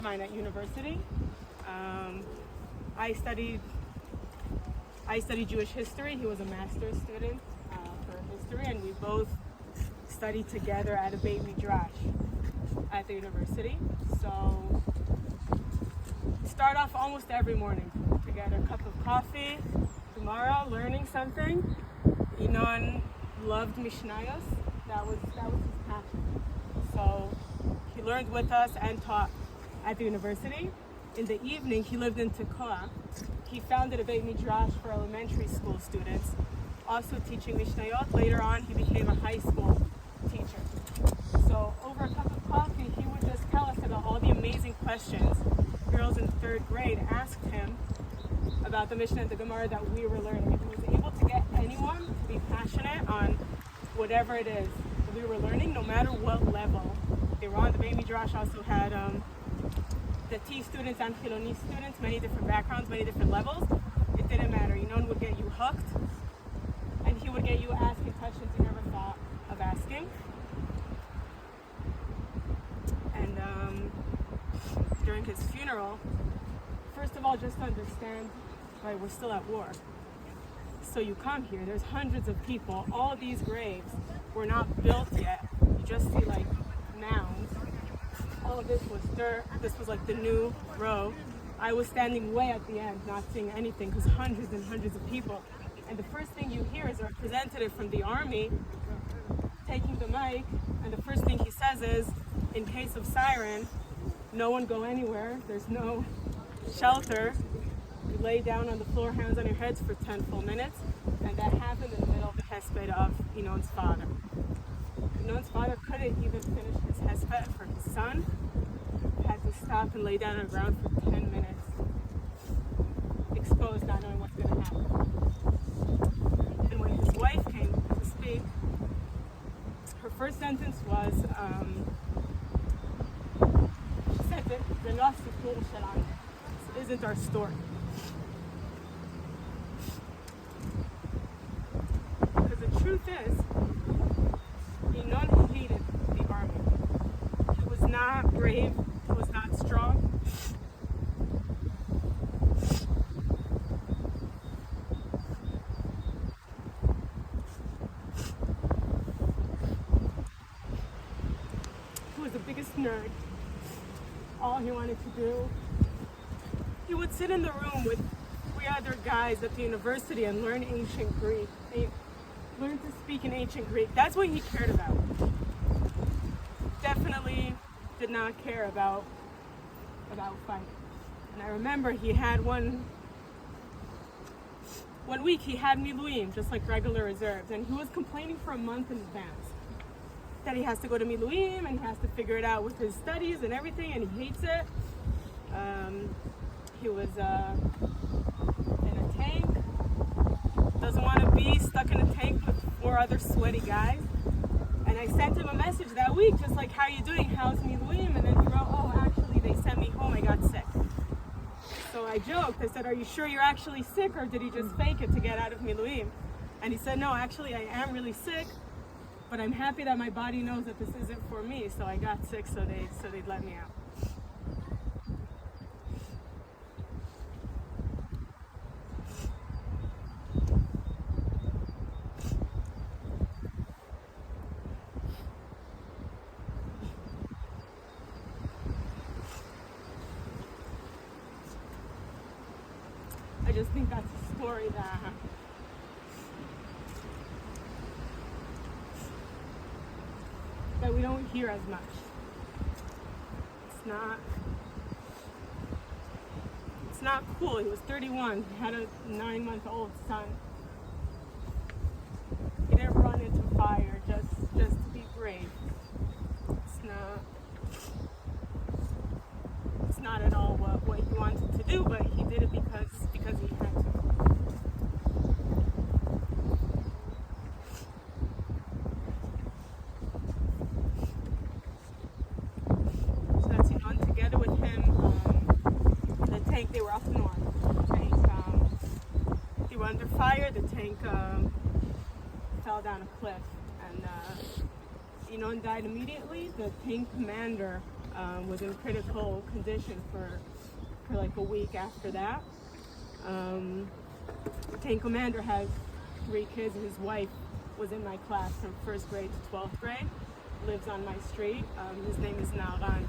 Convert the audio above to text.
Mine at university. I studied Jewish history. He was a master's student for history, and we both studied together at a Beit Midrash at the university. So start off almost every morning together, a cup of coffee, tomorrow learning something. Enon loved Mishnayos. That was his passion. So he learned with us and taught at the university. In the evening, he lived in Tekoa. He founded a Beit Midrash for elementary school students, also teaching Mishnayot. Later on, he became a high school teacher. So over a cup of coffee, he would just tell us about all the amazing questions girls in third grade asked him about the Mishnah and the Gemara that we were learning. He was able to get anyone to be passionate on whatever it is that we were learning, no matter what level they were on. The Beit Midrash also had the T students and Chiloni students, many different backgrounds, many different levels. It didn't matter. Enon would get you hooked, and he would get you asking questions you never thought of asking. And during his funeral, first of all, just to understand, right, we're still at war. So you come here, there's hundreds of people. All these graves were not built yet. You just see like mounds. All of this was dirt. This was like the new row. I was standing way at the end, not seeing anything, because hundreds and hundreds of people. And the first thing you hear is a representative from the army taking the mic, and the first thing he says is, in case of siren, no one go anywhere. There's no shelter. You lay down on the floor, hands on your heads for 10 full minutes. And that happened in the middle of the hesped of Enon's father. Enon's father couldn't even finish his hesped for his son. He had to stop and lay down on the ground for 10 minutes, exposed, not knowing what's going to happen. And when his wife came to speak, her first sentence was, she said that the lost this isn't our story. Because the truth is, Enon hated the army. He was not brave, he was not strong. He was the biggest nerd. All he wanted to do, he would sit in the room with 3 other guys at the university and learn ancient Greek. Learn to speak in ancient Greek. That's what he cared about. Definitely did not care about fighting. And I remember he had one week he had miluim, just like regular reserves, and he was complaining for a month in advance that he has to go to miluim and he has to figure it out with his studies and everything, and he hates it. He was in a tank. Doesn't want to be stuck in a tank with 4 other sweaty guys. And I sent him a message that week, just like, how you doing? How's miluim? And then he wrote, oh, actually, they sent me home. I got sick. So I joked. I said, are you sure you're actually sick, or did he just fake it to get out of miluim? And he said, no, actually, I am really sick, but I'm happy that my body knows that this isn't for me. So I got sick, so they'd let me out. I just think that's a story that we don't hear as much. It's not cool. He was 31. He had a 9-month-old son. He didn't run into fire just to be brave. It's not at all what he wanted to do, but he did it because he had to. So that's Enon. Together with him, the tank, they were up north. The tank, they were under fire. The tank fell down a cliff, and Enon died immediately. The tank commander Was in critical condition for like a week after that. Tank commander has 3 kids. His wife was in my class from 1st grade to 12th grade, lives on my street. His name is Naran.